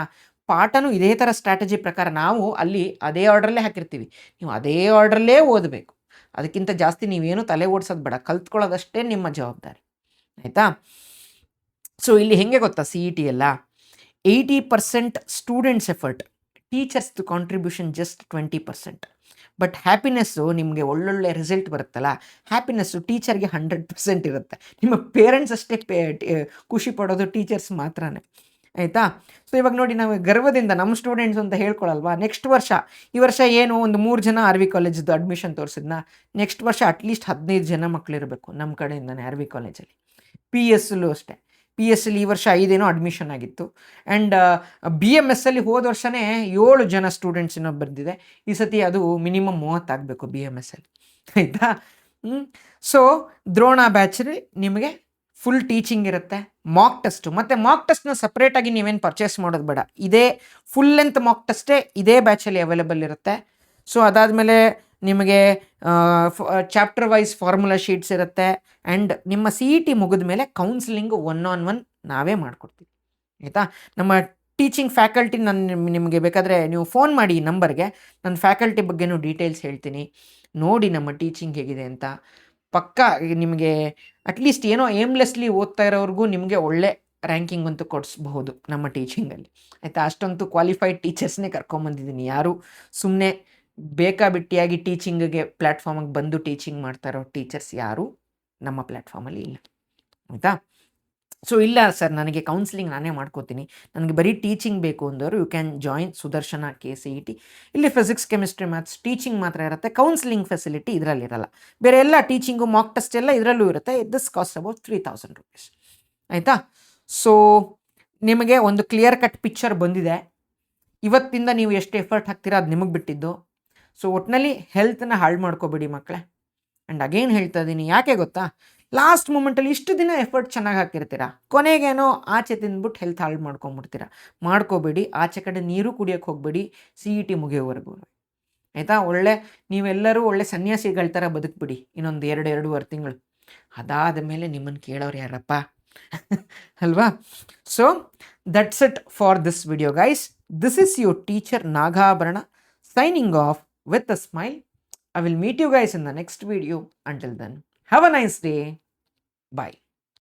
ಪಾಠನೂ ಇದೇ ಥರ ಸ್ಟ್ರಾಟಜಿ ಪ್ರಕಾರ ನಾವು ಅಲ್ಲಿ ಅದೇ ಆರ್ಡ್ರಲ್ಲೇ ಹಾಕಿರ್ತೀವಿ. ನೀವು ಅದೇ ಆರ್ಡ್ರಲ್ಲೇ ಓದಬೇಕು. ಅದಕ್ಕಿಂತ ಜಾಸ್ತಿ ನೀವೇನು ತಲೆ ಓಡಿಸೋದು ಬೇಡ, ಕಲ್ತ್ಕೊಳ್ಳೋದಷ್ಟೇ ನಿಮ್ಮ ಜವಾಬ್ದಾರಿ, ಆಯಿತಾ? ಸೊ ಇಲ್ಲಿ ಹೇಗೆ ಗೊತ್ತಾ, ಸಿ ಇ ಟಿ ಎಲ್ಲ 80% ಸ್ಟೂಡೆಂಟ್ಸ್ ಎಫರ್ಟ್, ಟೀಚರ್ಸ್ದು ಕಾಂಟ್ರಿಬ್ಯೂಷನ್ ಜಸ್ಟ್ 20%. ಬಟ್ ಹ್ಯಾಪಿನೆಸ್ಸು ನಿಮಗೆ ಒಳ್ಳೊಳ್ಳೆ ರಿಸಲ್ಟ್ ಬರುತ್ತಲ್ಲ, ಹ್ಯಾಪಿನೆಸ್ಸು ಟೀಚರ್ಗೆ 100% ಇರುತ್ತೆ. ನಿಮ್ಮ ಪೇರೆಂಟ್ಸ್ ಅಷ್ಟೇ ಖುಷಿ ಪಡೋದು ಟೀಚರ್ಸ್ ಮಾತ್ರನೇ, ಆಯಿತಾ? ಸೊ ಇವಾಗ ನೋಡಿ, ನಾವು ಗರ್ವದಿಂದ ನಮ್ಮ ಸ್ಟೂಡೆಂಟ್ಸ್ ಅಂತ ಹೇಳ್ಕೊಳ್ಳಲ್ವಾ. ನೆಕ್ಸ್ಟ್ ವರ್ಷ, ಈ ವರ್ಷ ಏನು ಒಂದು 3 ಜನ ಆರ್ ವಿ ಕಾಲೇಜ್ದು ಅಡ್ಮಿಷನ್ ತೋರಿಸಿದ್ನ, ನೆಕ್ಸ್ಟ್ ವರ್ಷ ಅಟ್ಲೀಸ್ಟ್ 15 ಜನ ಮಕ್ಕಳಿರಬೇಕು ನಮ್ಮ ಕಡೆಯಿಂದನೇ ಆರ್ ವಿ ಕಾಲೇಜಲ್ಲಿ. ಪಿ ಎಸ್ಸಲ್ಲೂ ಅಷ್ಟೇ, ಪಿ ಎಸ್ ಅಲ್ಲಿ ಈ ವರ್ಷ 5 ಅಡ್ಮಿಷನ್ ಆಗಿತ್ತು. ಆ್ಯಂಡ್ ಬಿ ಎಮ್ ಎಸ್ ಅಲ್ಲಿ ಹೋದ ವರ್ಷವೇ 7 ಜನ ಸ್ಟೂಡೆಂಟ್ಸ್ ಏನೋ ಬಂದಿದೆ. ಈ ಸತಿ ಅದು ಮಿನಿಮಮ್ 30 ಆಗಬೇಕು ಬಿ ಎಮ್ ಎಸ್ ಅಲ್ಲಿ, ಆಯಿತಾ? ಸೊ ದ್ರೋಣ ಬ್ಯಾಚಲ್ಲಿ ನಿಮಗೆ ಫುಲ್ ಟೀಚಿಂಗ್ ಇರುತ್ತೆ, ಮಾಕ್ ಟೆಸ್ಟು. ಮತ್ತು ಮಾಕ್ ಟೆಸ್ಟ್ನ ಸಪ್ರೇಟಾಗಿ ನೀವೇನು ಪರ್ಚೇಸ್ ಮಾಡೋದು ಬೇಡ, ಇದೇ ಫುಲ್ ಲೆಂತ್ ಮಾಕ್ ಟೆಸ್ಟೇ ಇದೇ ಬ್ಯಾಚಲ್ಲಿ ಅವೈಲೇಬಲ್ ಇರುತ್ತೆ. ಸೊ ಅದಾದಮೇಲೆ ನಿಮಗೆ ಚಾಪ್ಟರ್ ವೈಸ್ ಫಾರ್ಮುಲಾ ಶೀಟ್ಸ್ ಇರುತ್ತೆ. ಆ್ಯಂಡ್ ನಿಮ್ಮ ಸಿ ಇ ಟಿ ಮುಗಿದ ಮೇಲೆ ಕೌನ್ಸಿಲಿಂಗು 1-on-1 ನಾವೇ ಮಾಡಿಕೊಡ್ತೀವಿ, ಆಯಿತಾ? ನಮ್ಮ ಟೀಚಿಂಗ್ ಫ್ಯಾಕಲ್ಟಿ, ನಿಮಗೆ ಬೇಕಾದರೆ ನೀವು ಫೋನ್ ಮಾಡಿ ಈ ನಂಬರ್ಗೆ, ನನ್ನ ಫ್ಯಾಕಲ್ಟಿ ಬಗ್ಗೆನೂ ಡೀಟೇಲ್ಸ್ ಹೇಳ್ತೀನಿ. ನೋಡಿ ನಮ್ಮ ಟೀಚಿಂಗ್ ಹೇಗಿದೆ ಅಂತ. ಪಕ್ಕಾ ನಿಮಗೆ ಅಟ್ಲೀಸ್ಟ್ ಏನೋ ಏಮ್ಲೆಸ್ಲಿ ಓದ್ತಾ ಇರೋವ್ರಿಗೂ ನಿಮಗೆ ಒಳ್ಳೆ ರ್ಯಾಂಕಿಂಗ್ ಅಂತೂ ಕೊಡಿಸ್ಬಹುದು ನಮ್ಮ ಟೀಚಿಂಗಲ್ಲಿ, ಆಯಿತಾ? ಅಷ್ಟೊಂದು ಕ್ವಾಲಿಫೈಡ್ ಟೀಚರ್ಸ್ನೇ ಕರ್ಕೊಂಬಂದಿದ್ದೀನಿ. ಯಾರು ಸುಮ್ಮನೆ ಬೇಕಾಬಿಟ್ಟಿಯಾಗಿ ಟೀಚಿಂಗಿಗೆ ಪ್ಲ್ಯಾಟ್ಫಾರ್ಮಿಗೆ ಬಂದು ಟೀಚಿಂಗ್ ಮಾಡ್ತಾ ಇರೋ ಟೀಚರ್ಸ್ ಯಾರೂ ನಮ್ಮ ಪ್ಲ್ಯಾಟ್ಫಾರ್ಮಲ್ಲಿ ಇಲ್ಲ, ಆಯಿತಾ? ಸೊ ಇಲ್ಲ ಸರ್, ನನಗೆ ಕೌನ್ಸಿಲಿಂಗ್ ನಾನೇ ಮಾಡ್ಕೋತೀನಿ, ನನಗೆ ಬರೀ ಟೀಚಿಂಗ್ ಬೇಕು ಅಂದವರು you can join Sudarshana KCET. ಇಲ್ಲಿ ಫಿಸಿಕ್ಸ್, ಕೆಮಿಸ್ಟ್ರಿ, ಮ್ಯಾಥ್ಸ್ ಟೀಚಿಂಗ್ ಮಾತ್ರ ಇರುತ್ತೆ, ಕೌನ್ಸಿಲಿಂಗ್ ಫೆಸಿಲಿಟಿ ಇದರಲ್ಲಿರಲ್ಲ. ಬೇರೆ ಎಲ್ಲ ಟೀಚಿಂಗು, ಮಾಕ್ ಟೆಸ್ಟ್ ಎಲ್ಲ ಇದರಲ್ಲೂ ಇರುತ್ತೆ. ದಿಸ್ ಕಾಸ್ಟ್ ಅಬೌಟ್ 3000 rupees, ಆಯಿತಾ? ಸೊ ನಿಮಗೆ ಒಂದು ಕ್ಲಿಯರ್ ಕಟ್ ಪಿಕ್ಚರ್ ಬಂದಿದೆ. ಇವತ್ತಿಂದ ನೀವು ಎಷ್ಟು ಎಫರ್ಟ್ ಹಾಕ್ತೀರಾ ಅದು ನಿಮಗೆ ಬಿಟ್ಟಿದ್ದು. ಸೊ ಒಟ್ಟಿನಲ್ಲಿ ಹೆಲ್ತನ್ನ ಹಾಳು ಮಾಡ್ಕೋಬೇಡಿ ಮಕ್ಕಳೇ. ಆ್ಯಂಡ್ ಅಗೇನ್ ಹೇಳ್ತಾ ಇದ್ದೀನಿ, ಯಾಕೆ ಗೊತ್ತಾ, ಲಾಸ್ಟ್ ಮೂಮೆಂಟಲ್ಲಿ ಇಷ್ಟು ದಿನ ಎಫರ್ಟ್ ಚೆನ್ನಾಗಿ ಹಾಕಿರ್ತೀರಾ, ಕೊನೆಗೇನೋ ಆಚೆ ತಿಂದ್ಬಿಟ್ಟು ಹೆಲ್ತ್ ಹಾಳು ಮಾಡ್ಕೊಂಬಿಡ್ತೀರಾ. ಮಾಡ್ಕೋಬೇಡಿ, ಆಚೆ ಕಡೆ ನೀರು ಕುಡಿಯೋಕ್ಕೆ ಹೋಗಬೇಡಿ ಸಿ ಇ ಟಿ ಮುಗಿಯೋವರೆಗೂ, ಆಯಿತಾ? ನೀವೆಲ್ಲರೂ ಒಳ್ಳೆ ಸನ್ಯಾಸಿಗಳ ಥರ ಬದುಕ್ಬಿಡಿ ಇನ್ನೊಂದು 2-2.5 ತಿಂಗಳು. ಅದಾದ ಮೇಲೆ ನಿಮ್ಮನ್ನು ಕೇಳೋರು ಯಾರಪ್ಪ ಅಲ್ವಾ? So that's it for this video guys. This is your teacher Nagabharana signing off with a smile. I will meet you guys in the next video. Until then, have a nice day. Bye.